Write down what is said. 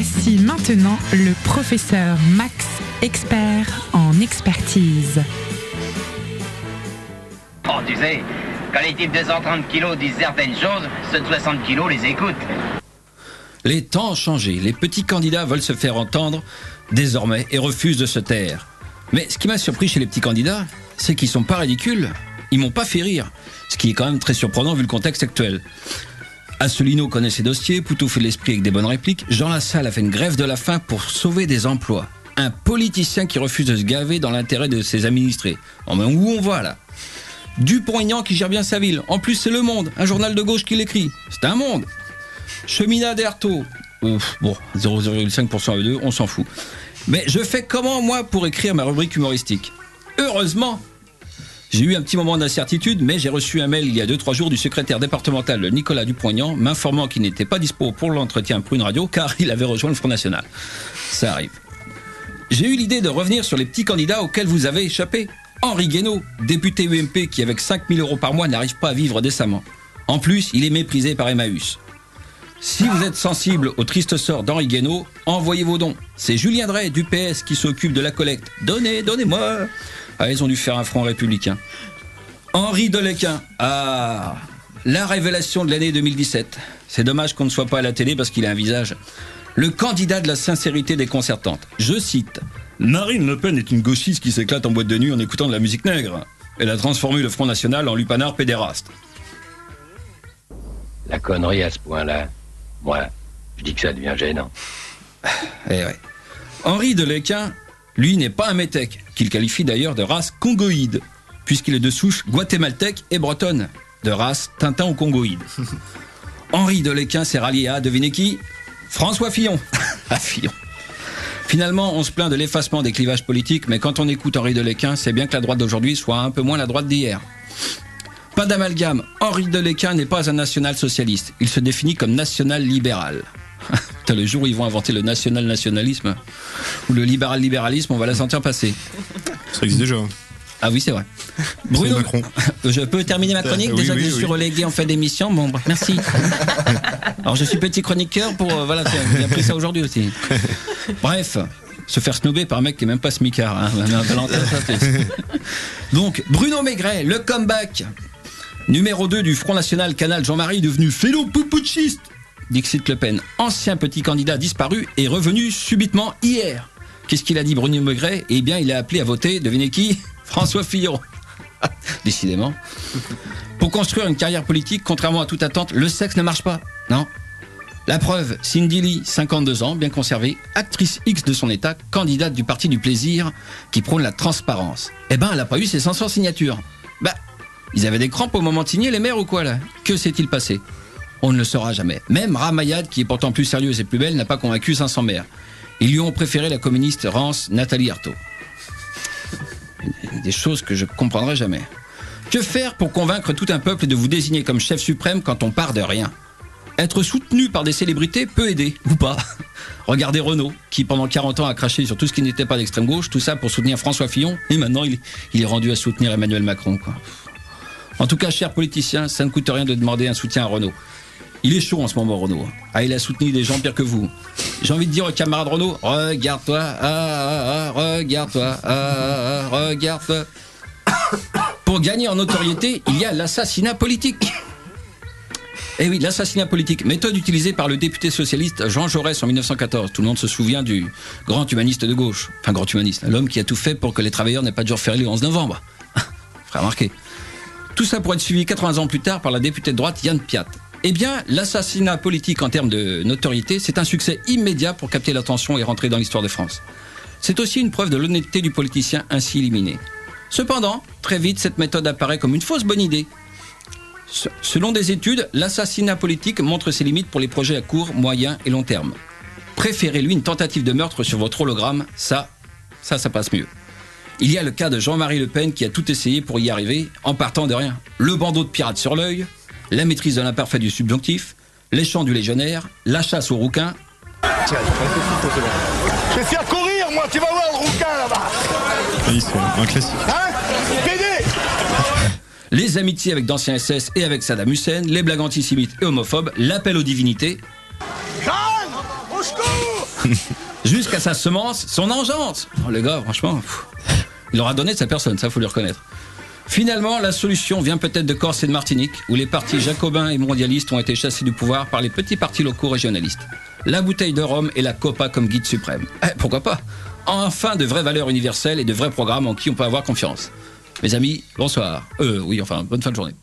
Voici maintenant le professeur Max, expert en expertise. Oh, tu sais, quand les types de 130 kilos disent certaines choses, ceux de 60 kilos les écoutent. Les temps ont changé, les petits candidats veulent se faire entendre désormais et refusent de se taire. Mais ce qui m'a surpris chez les petits candidats, c'est qu'ils sont pas ridicules, ils m'ont pas fait rire, ce qui est quand même très surprenant vu le contexte actuel. Asselineau connaît ses dossiers, Poutou fait l'esprit avec des bonnes répliques, Jean Lassalle a fait une grève de la faim pour sauver des emplois. Un politicien qui refuse de se gaver dans l'intérêt de ses administrés. Oh, mais où on va là? Dupont-Aignan qui gère bien sa ville, en plus c'est Le Monde, un journal de gauche qui l'écrit, c'est un monde. Cheminade d'Erto, bon, 0,5% à 2, on s'en fout. Mais je fais comment, moi, pour écrire ma rubrique humoristique? Heureusement, j'ai eu un petit moment d'incertitude, mais j'ai reçu un mail il y a 2-3 jours du secrétaire départemental Nicolas Dupont-Aignan m'informant qu'il n'était pas dispo pour l'entretien pour une radio car il avait rejoint le Front National. Ça arrive. J'ai eu l'idée de revenir sur les petits candidats auxquels vous avez échappé. Henri Guénaud, député UMP qui avec 5 000 € par mois n'arrive pas à vivre décemment. En plus, il est méprisé par Emmaüs. Si vous êtes sensible au triste sort d'Henri Guénaud, envoyez vos dons. C'est Julien Drey du PS qui s'occupe de la collecte. Donnez, donnez-moi. Ah, ils ont dû faire un front républicain. Henri Deléquin. Ah, la révélation de l'année 2017. C'est dommage qu'on ne soit pas à la télé parce qu'il a un visage. Le candidat de la sincérité déconcertante. Je cite. Marine Le Pen est une gauchiste qui s'éclate en boîte de nuit en écoutant de la musique nègre. Elle a transformé le Front National en lupanard pédéraste. La connerie à ce point-là, moi, je dis que ça devient gênant. Eh ouais. Henri Deléquin, lui, n'est pas un métèque, qu'il qualifie d'ailleurs de race congoïde, puisqu'il est de souche guatémaltèque et bretonne, de race Tintin ou congoïde. Henri Deléquin s'est rallié à, devinez qui? François Fillon. Ah, Fillon. Finalement, on se plaint de l'effacement des clivages politiques, mais quand on écoute Henri Deléquin, c'est bien que la droite d'aujourd'hui soit un peu moins la droite d'hier. Pas d'amalgame, Henri Deléquin n'est pas un national-socialiste, il se définit comme national-libéral. Le jour où ils vont inventer le national-nationalisme ou le libéral-libéralisme, on va la sentir passer. Ça existe déjà. Ah oui, c'est vrai. Bruno, Macron. Je peux terminer ma chronique? Déjà que je suis relégué en fin d'émission. Bon, merci. Alors, je suis petit chroniqueur pour... voilà, j'ai appris ça aujourd'hui aussi. Bref, se faire snobber par un mec qui est même pas smicard. Hein. Donc, Bruno Maigret, le comeback. Numéro 2 du Front National, Canal Jean-Marie, devenu félo-poupouchiste. Dixit Le Pen, ancien petit candidat disparu, est revenu subitement hier. Qu'est-ce qu'il a dit, Bruno Maigret? Eh bien, il a appelé à voter, devinez qui? François Fillon. Décidément. Pour construire une carrière politique, contrairement à toute attente, le sexe ne marche pas. Non. La preuve, Cindy Lee, 52 ans, bien conservée, actrice X de son état, candidate du Parti du Plaisir, qui prône la transparence. Eh ben, elle n'a pas eu ses 500 signatures. Bah, ils avaient des crampes au moment de signer, les maires ou quoi, là? Que s'est-il passé? On ne le saura jamais. Même Ramayad, qui est pourtant plus sérieuse et plus belle, n'a pas convaincu 500 maires. Ils lui ont préféré la communiste rance Nathalie Arthaud. Des choses que je comprendrai jamais. Que faire pour convaincre tout un peuple de vous désigner comme chef suprême quand on part de rien? Être soutenu par des célébrités peut aider, ou pas. Regardez Renaud, qui pendant 40 ans a craché sur tout ce qui n'était pas d'extrême gauche, tout ça pour soutenir François Fillon, et maintenant il est rendu à soutenir Emmanuel Macron, quoi. En tout cas, chers politiciens, ça ne coûte rien de demander un soutien à Renaud. Il est chaud en ce moment, Renaud. Ah, il a soutenu des gens pires que vous. J'ai envie de dire au camarade Renaud, regarde-toi, regarde-toi, regarde-toi. Pour gagner en notoriété, il y a l'assassinat politique. Eh oui, l'assassinat politique, méthode utilisée par le député socialiste Jean Jaurès en 1914. Tout le monde se souvient du grand humaniste de gauche. Enfin, grand humaniste, l'homme qui a tout fait pour que les travailleurs n'aient pas de jour férié le 11 novembre. Frère remarquer. Tout ça pour être suivi 80 ans plus tard par la députée de droite Yann Piat. Eh bien, l'assassinat politique en termes de notoriété, c'est un succès immédiat pour capter l'attention et rentrer dans l'histoire de France. C'est aussi une preuve de l'honnêteté du politicien ainsi éliminé. Cependant, très vite, cette méthode apparaît comme une fausse bonne idée. Selon des études, l'assassinat politique montre ses limites pour les projets à court, moyen et long terme. Préférez-lui une tentative de meurtre sur votre hologramme, ça passe mieux. Il y a le cas de Jean-Marie Le Pen qui a tout essayé pour y arriver en partant de rien. Le bandeau de pirate sur l'œil, la maîtrise de l'imparfait du subjonctif, les chants du légionnaire, la chasse aux rouquins. Je vais faire courir, moi, tu vas voir le rouquin là-bas. Oui, c'est un classique. Hein? Pédé! Les amitiés avec d'anciens SS et avec Saddam Hussein, les blagues antisémites et homophobes, l'appel aux divinités. Jeanne! Au secours! Jusqu'à sa semence, son engeance. Oh, le gars, franchement, il aura donné de sa personne, ça faut lui reconnaître. Finalement, la solution vient peut-être de Corse et de Martinique, où les partis jacobins et mondialistes ont été chassés du pouvoir par les petits partis locaux régionalistes. La bouteille de rhum et la copa comme guide suprême. Pourquoi pas? Enfin, de vraies valeurs universelles et de vrais programmes en qui on peut avoir confiance. Mes amis, bonsoir. Bonne fin de journée.